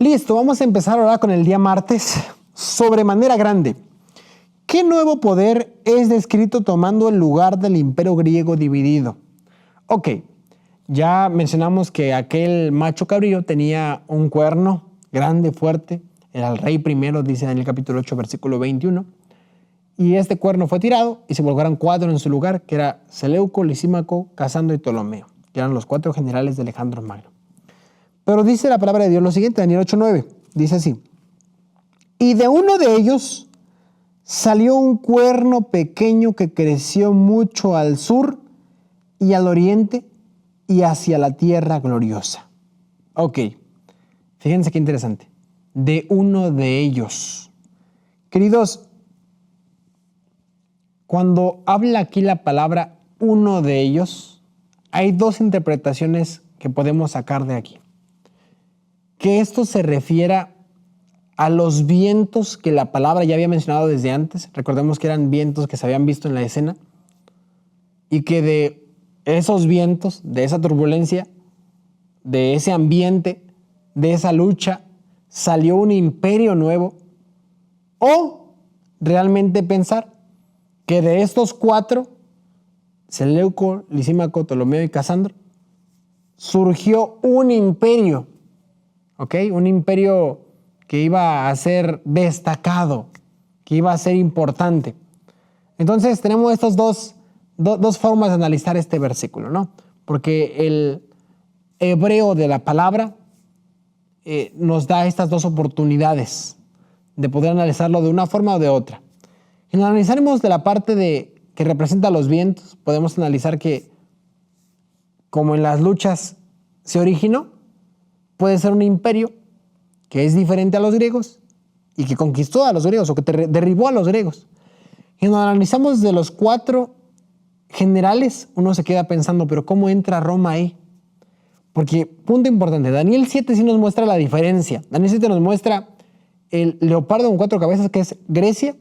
Listo, vamos a empezar ahora con el día martes, sobremanera grande. ¿Qué nuevo poder es descrito tomando el lugar del imperio griego dividido? Ok, ya mencionamos que aquel macho cabrío tenía un cuerno grande, fuerte, era el rey primero, dice Daniel capítulo 8, versículo 21, y este cuerno fue tirado y se colocaron 4 en su lugar, que era Seleuco, Lisímaco, Casandro y Ptolomeo, que eran los 4 generales de Alejandro Magno. Pero dice la palabra de Dios lo siguiente, Daniel 8:9, dice así: y de uno de ellos salió un cuerno pequeño que creció mucho al sur y al oriente y hacia la tierra gloriosa. Ok, fíjense qué interesante. De uno de ellos. Queridos, cuando habla aquí la palabra uno de ellos, hay 2 interpretaciones que podemos sacar de aquí. Que esto se refiera a los vientos que la palabra ya había mencionado desde antes. Recordemos que eran vientos que se habían visto en la escena y que de esos vientos, de esa turbulencia, de ese ambiente, de esa lucha, salió un imperio nuevo. O realmente pensar que de estos 4, Seleuco, Lisímaco, Ptolomeo y Casandro, surgió un imperio. ¿Ok? Un imperio que iba a ser destacado, que iba a ser importante. Entonces tenemos estas dos formas de analizar este versículo, ¿no? Porque el hebreo de la palabra nos da estas 2 oportunidades de poder analizarlo de una forma o de otra. Si lo analizaremos de la parte que representa los vientos, podemos analizar que como en las luchas se originó, puede ser un imperio que es diferente a los griegos y que conquistó a los griegos o que derribó a los griegos. Y nos analizamos de los 4 generales, uno se queda pensando, pero ¿cómo entra Roma ahí? Porque, punto importante, Daniel 7 sí nos muestra la diferencia. Daniel 7 nos muestra el leopardo con 4 cabezas, que es Grecia,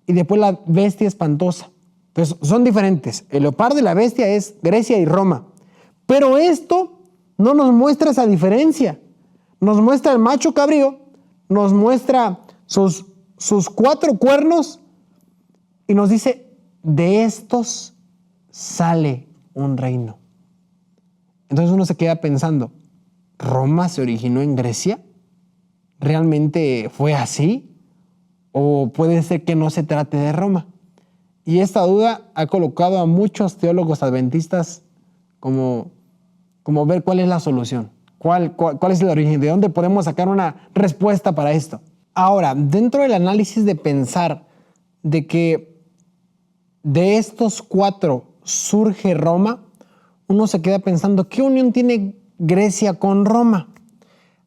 y después la bestia espantosa. Entonces, son diferentes. El leopardo y la bestia es Grecia y Roma. Pero esto no nos muestra esa diferencia. Nos muestra el macho cabrío, nos muestra sus 4 cuernos y nos dice, de estos sale un reino. Entonces uno se queda pensando, ¿Roma se originó en Grecia? ¿Realmente fue así? ¿O puede ser que no se trate de Roma? Y esta duda ha colocado a muchos teólogos adventistas como ver cuál es la solución, cuál es el origen, de dónde podemos sacar una respuesta para esto. Ahora, dentro del análisis de pensar de que de estos 4 surge Roma, uno se queda pensando, ¿qué unión tiene Grecia con Roma?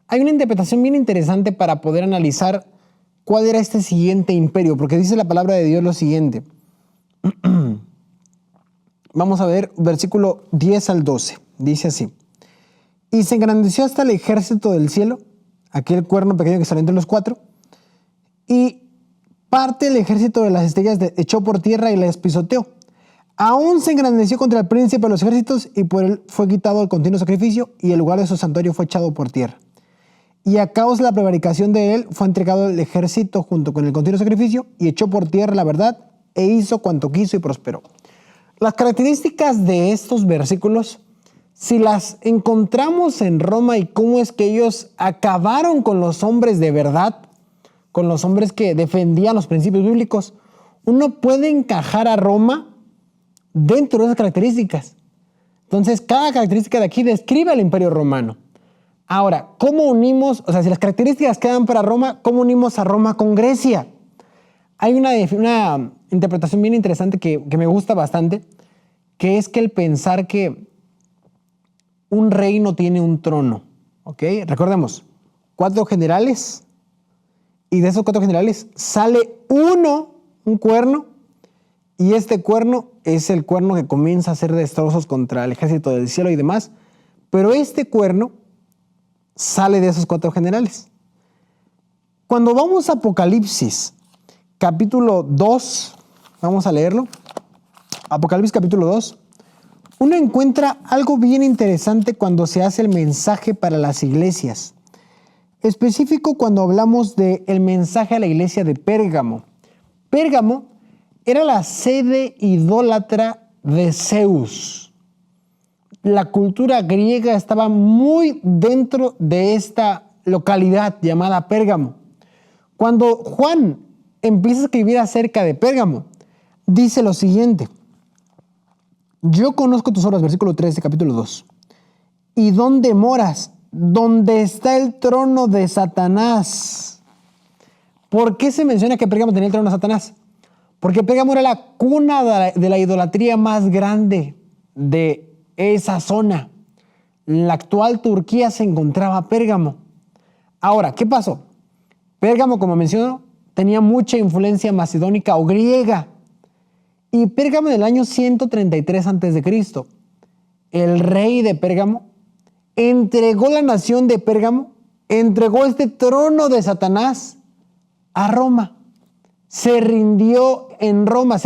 Hay una interpretación bien interesante para poder analizar cuál era este siguiente imperio, porque dice la palabra de Dios lo siguiente. Vamos a ver versículo 10 al 12. Dice así: y se engrandeció hasta el ejército del cielo, aquel cuerno pequeño que salió entre los 4, y parte del ejército de las estrellas echó por tierra y la pisoteó. Aún se engrandeció contra el príncipe de los ejércitos, y por él fue quitado el continuo sacrificio, y el lugar de su santuario fue echado por tierra. Y a causa de la prevaricación de él, fue entregado el ejército junto con el continuo sacrificio, y echó por tierra la verdad, e hizo cuanto quiso y prosperó. Las características de estos versículos, si las encontramos en Roma y cómo es que ellos acabaron con los hombres de verdad, con los hombres que defendían los principios bíblicos, uno puede encajar a Roma dentro de esas características. Entonces, cada característica de aquí describe al imperio romano. Ahora, ¿cómo unimos? O sea, si las características quedan para Roma, ¿cómo unimos a Roma con Grecia? Hay una interpretación bien interesante que me gusta bastante, que es que el pensar que un reino tiene un trono, ¿ok? Recordemos, 4 generales, y de esos 4 generales sale un cuerno, y este cuerno es el cuerno que comienza a hacer destrozos contra el ejército del cielo y demás, pero este cuerno sale de esos 4 generales. Cuando vamos a Apocalipsis, capítulo 2, vamos a leerlo, Apocalipsis capítulo 2, uno encuentra algo bien interesante cuando se hace el mensaje para las iglesias. específico cuando hablamos del mensaje a la iglesia de Pérgamo. Pérgamo era la sede idólatra de Zeus. La cultura griega estaba muy dentro de esta localidad llamada Pérgamo. Cuando Juan empieza a escribir acerca de Pérgamo, dice lo siguiente: yo conozco tus obras, versículo 13, capítulo 2. ¿Y dónde moras? Donde está el trono de Satanás. ¿Por qué se menciona que Pérgamo tenía el trono de Satanás? Porque Pérgamo era la cuna de la idolatría más grande de esa zona. En la actual Turquía se encontraba Pérgamo. Ahora, ¿qué pasó? Pérgamo, como menciono, tenía mucha influencia macedónica o griega. Y Pérgamo en el año 133 a.C., el rey de Pérgamo entregó la nación de Pérgamo, entregó este trono de Satanás a Roma. Se rindió en Roma,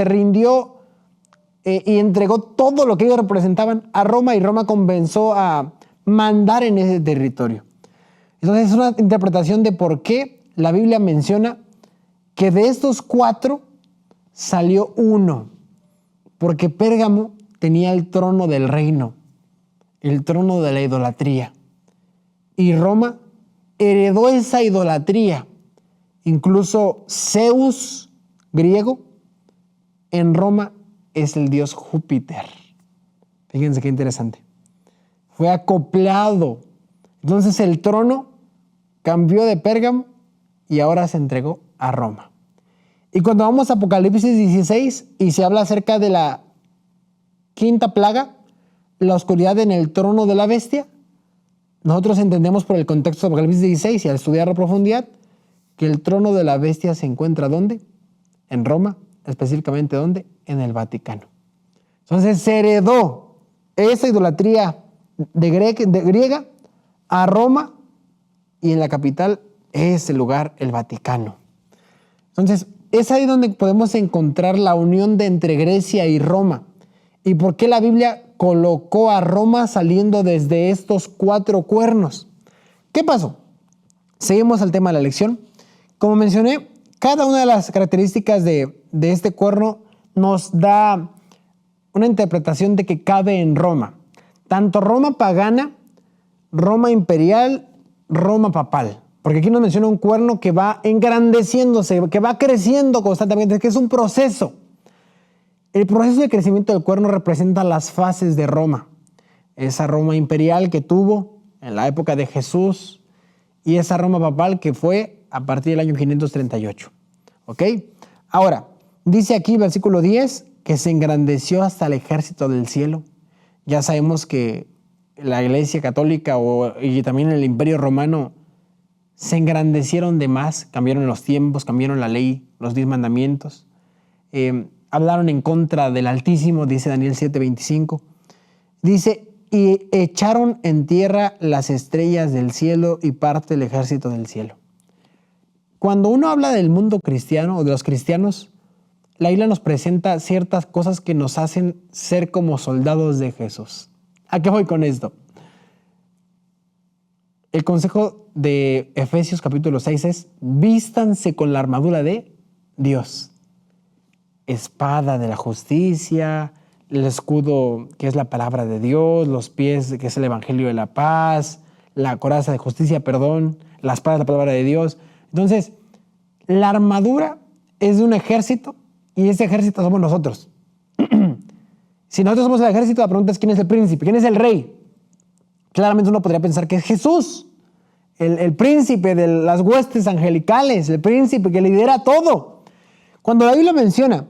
y entregó todo lo que ellos representaban a Roma, y Roma comenzó a mandar en ese territorio. Entonces es una interpretación de por qué la Biblia menciona que de estos 4 salió uno, porque Pérgamo tenía el trono del reino, el trono de la idolatría, y Roma heredó esa idolatría. Incluso Zeus, griego, en Roma es el dios Júpiter. Fíjense qué interesante. Fue acoplado. Entonces el trono cambió de Pérgamo y ahora se entregó a Roma. Y cuando vamos a Apocalipsis 16 y se habla acerca de la 5ª plaga, la oscuridad en el trono de la bestia, nosotros entendemos por el contexto de Apocalipsis 16 y al estudiar a profundidad que el trono de la bestia se encuentra ¿dónde? En Roma, específicamente ¿dónde? En el Vaticano. Entonces se heredó esa idolatría de griega a Roma, y en la capital es el lugar, el Vaticano. Entonces es ahí donde podemos encontrar la unión entre Grecia y Roma. ¿Y por qué la Biblia colocó a Roma saliendo desde estos 4 cuernos? ¿Qué pasó? Seguimos al tema de la lección. Como mencioné, cada una de las características de este cuerno nos da una interpretación de que cabe en Roma. Tanto Roma pagana, Roma imperial, Roma papal. Porque aquí nos menciona un cuerno que va engrandeciéndose, que va creciendo constantemente, que es un proceso. El proceso de crecimiento del cuerno representa las fases de Roma. Esa Roma imperial que tuvo en la época de Jesús y esa Roma papal que fue a partir del año 538. ¿Ok? Ahora, dice aquí, versículo 10, que se engrandeció hasta el ejército del cielo. Ya sabemos que la Iglesia Católica y también el Imperio Romano se engrandecieron de más, cambiaron los tiempos, cambiaron la ley, los 10 mandamientos. Hablaron en contra del Altísimo, dice Daniel 7:25. Dice, y echaron en tierra las estrellas del cielo y parte del ejército del cielo. Cuando uno habla del mundo cristiano o de los cristianos, la Biblia nos presenta ciertas cosas que nos hacen ser como soldados de Jesús. ¿A qué voy con esto? El consejo de Efesios capítulo 6 es: vístanse con la armadura de Dios. Espada de la justicia, el escudo que es la palabra de Dios, los pies que es el evangelio de la paz, la coraza de justicia, la espada es la palabra de Dios. Entonces, la armadura es de un ejército y ese ejército somos nosotros. Si nosotros somos el ejército, la pregunta es: ¿quién es el príncipe? ¿Quién es el rey? Claramente uno podría pensar que es Jesús, el príncipe de las huestes angelicales, el príncipe que lidera todo. Cuando la Biblia menciona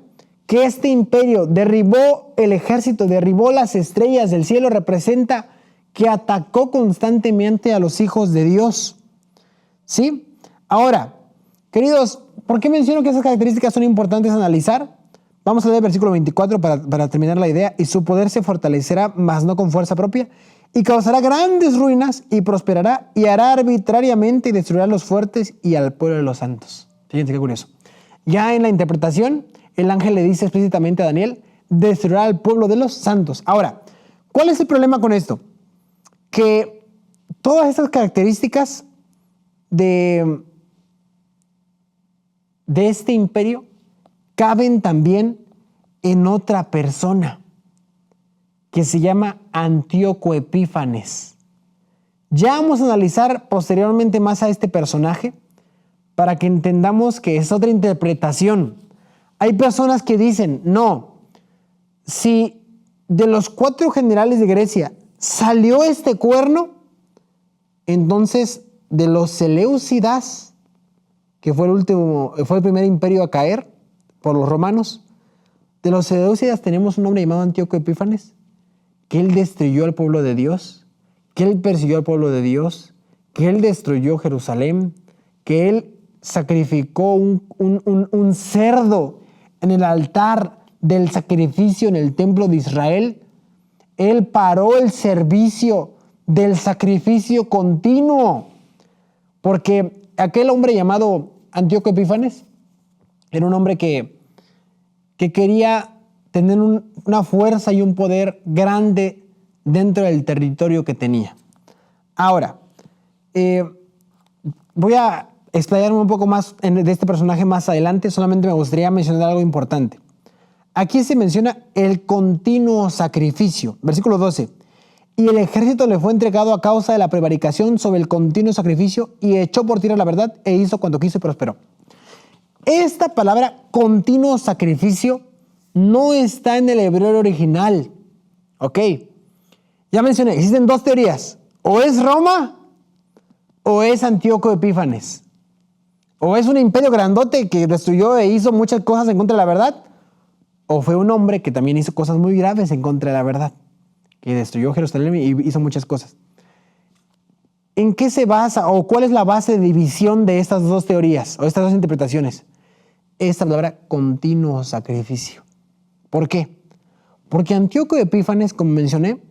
que este imperio derribó el ejército, derribó las estrellas del cielo, representa que atacó constantemente a los hijos de Dios. ¿Sí? Ahora, queridos, ¿por qué menciono que esas características son importantes analizar? Vamos a leer el versículo 24 para terminar la idea. Y su poder se fortalecerá, mas no con fuerza propia, y causará grandes ruinas, y prosperará, y hará arbitrariamente, y destruirá a los fuertes y al pueblo de los santos. Fíjense qué curioso. Ya en la interpretación, el ángel le dice explícitamente a Daniel: destruirá al pueblo de los santos. Ahora, ¿cuál es el problema con esto? Que todas estas características de este imperio caben también en otra persona que se llama Antíoco Epífanes. Ya vamos a analizar posteriormente más a este personaje para que entendamos que es otra interpretación. Hay personas que dicen, no, si de los 4 generales de Grecia salió este cuerno, entonces de los Seleucidas, que fue el primer imperio a caer por los romanos, de los Seleucidas tenemos un hombre llamado Antíoco Epífanes, que él destruyó al pueblo de Dios, que él persiguió al pueblo de Dios, que él destruyó Jerusalén, que él sacrificó un cerdo en el altar del sacrificio en el templo de Israel. Él paró el servicio del sacrificio continuo, porque aquel hombre llamado Antíoco Epífanes era un hombre que quería tener una fuerza y un poder grande dentro del territorio que tenía. Ahora, voy a explayarme un poco más de este personaje más adelante, solamente me gustaría mencionar algo importante. Aquí se menciona el continuo sacrificio. Versículo 12. Y el ejército le fue entregado a causa de la prevaricación sobre el continuo sacrificio y echó por tierra la verdad e hizo cuanto quiso y prosperó. Esta palabra continuo sacrificio no está en el hebreo original. Ok. Ya mencioné, existen 2 teorías. O es Roma o es Antíoco Epífanes. O es un imperio grandote que destruyó e hizo muchas cosas en contra de la verdad. O fue un hombre que también hizo cosas muy graves en contra de la verdad. Que destruyó Jerusalén y hizo muchas cosas. ¿En qué se basa o cuál es la base de división de estas 2 teorías o estas 2 interpretaciones? Esta palabra continuo sacrificio. ¿Por qué? Porque Antíoco Epífanes, como mencioné,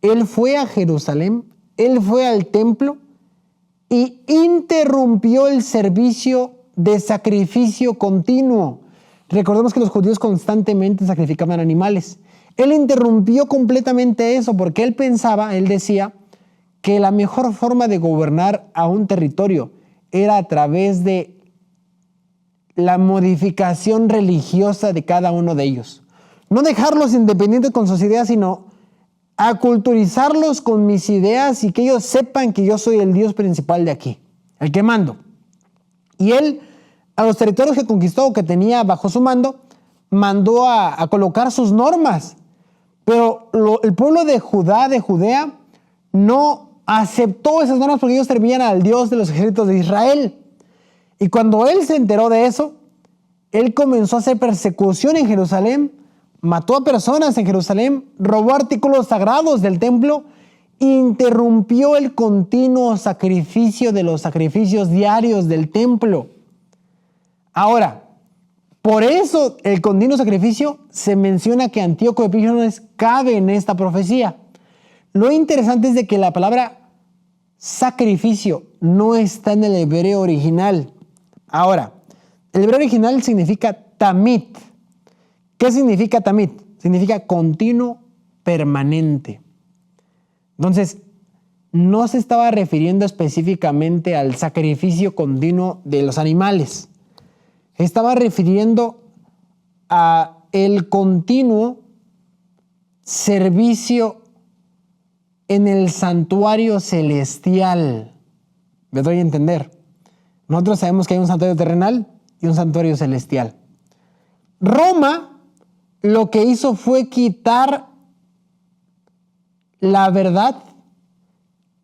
él fue a Jerusalén, él fue al templo y interrumpió el servicio de sacrificio continuo. Recordemos que los judíos constantemente sacrificaban animales. Él interrumpió completamente eso porque él decía que la mejor forma de gobernar a un territorio era a través de la modificación religiosa de cada uno de ellos. No dejarlos independientes con sus ideas, sino aculturizarlos con mis ideas y que ellos sepan que yo soy el Dios principal de aquí, el que mando. Y él, a los territorios que conquistó o que tenía bajo su mando, mandó a colocar sus normas. Pero el pueblo de Judea, no aceptó esas normas porque ellos servían al Dios de los ejércitos de Israel. Y cuando él se enteró de eso, él comenzó a hacer persecución en Jerusalén, mató a personas en Jerusalén, robó artículos sagrados del templo, interrumpió el continuo sacrificio de los sacrificios diarios del templo. Ahora, por eso el continuo sacrificio se menciona que Antíoco Epífanes cabe en esta profecía. Lo interesante es de que la palabra sacrificio no está en el hebreo original. Ahora, el hebreo original significa tamit. ¿Qué significa tamit? Significa continuo, permanente. Entonces, no se estaba refiriendo específicamente al sacrificio continuo de los animales. Estaba refiriendo a el continuo servicio en el santuario celestial. ¿Me doy a entender? Nosotros sabemos que hay un santuario terrenal y un santuario celestial. Roma lo que hizo fue quitar la verdad,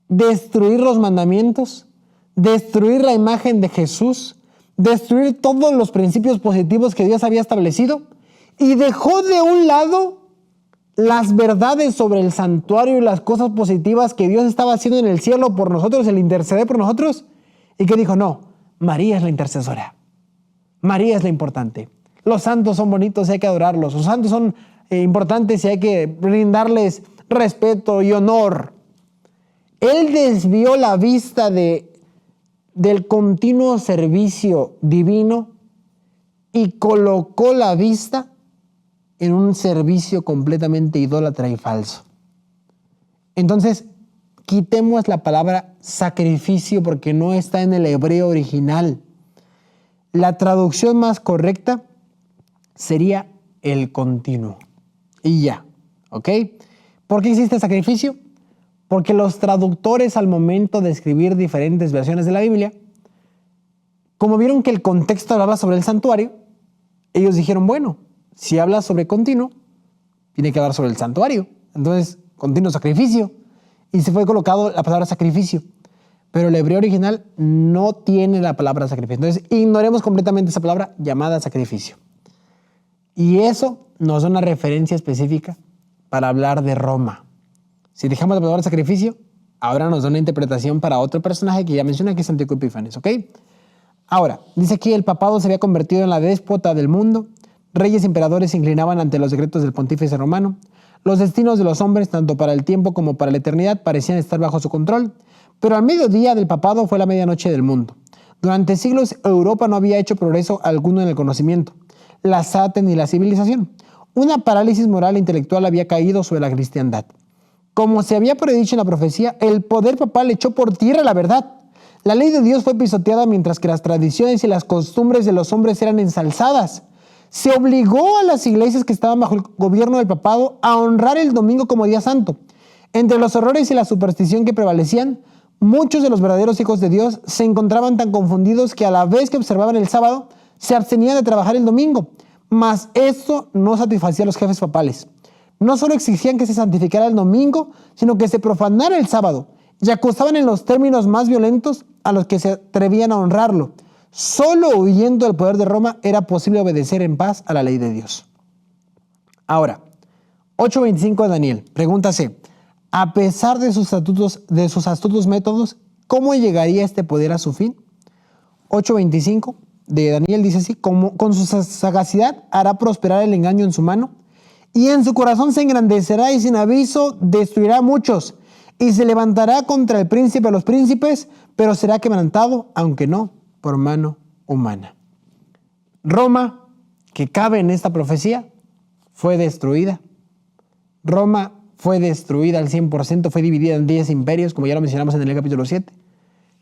destruir los mandamientos, destruir la imagen de Jesús, destruir todos los principios positivos que Dios había establecido y dejó de un lado las verdades sobre el santuario y las cosas positivas que Dios estaba haciendo en el cielo por nosotros, el interceder por nosotros, y que dijo, no, María es la intercesora, María es la importante. Los santos son bonitos y hay que adorarlos. Los santos son importantes y hay que brindarles respeto y honor. Él desvió la vista del continuo servicio divino y colocó la vista en un servicio completamente idólatra y falso. Entonces, quitemos la palabra sacrificio porque no está en el hebreo original. La traducción más correcta sería el continuo. Y ya, ¿ok? ¿Por qué existe sacrificio? Porque los traductores al momento de escribir diferentes versiones de la Biblia, como vieron que el contexto hablaba sobre el santuario, ellos dijeron, bueno, si habla sobre continuo, tiene que hablar sobre el santuario. Entonces, continuo sacrificio. Y se fue colocado la palabra sacrificio. Pero el hebreo original no tiene la palabra sacrificio. Entonces, ignoremos completamente esa palabra llamada sacrificio. Y eso nos da una referencia específica para hablar de Roma. Si dejamos la palabra sacrificio, ahora nos da una interpretación para otro personaje que ya menciona, que es Antíoco Epífanes, ¿ok? Ahora, dice aquí, el papado se había convertido en la déspota del mundo. Reyes y emperadores se inclinaban ante los decretos del pontífice romano. Los destinos de los hombres, tanto para el tiempo como para la eternidad, parecían estar bajo su control. Pero al mediodía del papado fue la medianoche del mundo. Durante siglos, Europa no había hecho progreso alguno en el conocimiento, las artes ni la civilización. Una parálisis moral e intelectual había caído sobre la cristiandad. Como se había predicho en la profecía, el poder papal echó por tierra la verdad. La ley de Dios fue pisoteada mientras que las tradiciones y las costumbres de los hombres eran ensalzadas. Se obligó a las iglesias que estaban bajo el gobierno del papado a honrar el domingo como día santo. Entre los horrores y la superstición que prevalecían, muchos de los verdaderos hijos de Dios se encontraban tan confundidos que a la vez que observaban el sábado, se abstenían de trabajar el domingo. Mas esto no satisfacía a los jefes papales. No solo exigían que se santificara el domingo, sino que se profanara el sábado, y acusaban en los términos más violentos a los que se atrevían a honrarlo. Solo huyendo del poder de Roma era posible obedecer en paz a la ley de Dios. Ahora, 8.25 de Daniel, pregúntase, a pesar de sus astutos métodos, ¿cómo llegaría este poder a su fin? 8.25 de Daniel dice así, con su sagacidad hará prosperar el engaño en su mano, y en su corazón se engrandecerá y sin aviso destruirá a muchos, y se levantará contra el príncipe de los príncipes, pero será quebrantado, aunque no por mano humana. Roma, que cabe en esta profecía, fue destruida. Roma fue destruida al 100%, fue dividida en 10 imperios, como ya lo mencionamos en el capítulo 7.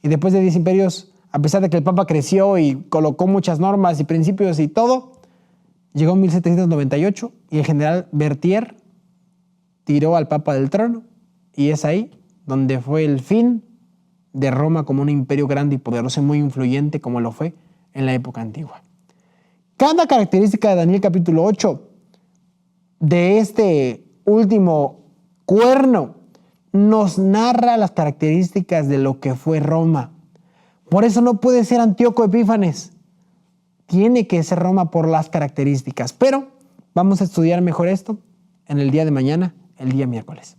Y después de 10 imperios, a pesar de que el Papa creció y colocó muchas normas y principios y todo, llegó en 1798 y el general Berthier tiró al Papa del trono, y es ahí donde fue el fin de Roma como un imperio grande y poderoso y muy influyente como lo fue en la época antigua. Cada característica de Daniel capítulo 8, de este último cuerno, nos narra las características de lo que fue Roma. Por eso no puede ser Antíoco Epífanes. Tiene que ser Roma por las características. Pero vamos a estudiar mejor esto en el día de mañana, el día miércoles.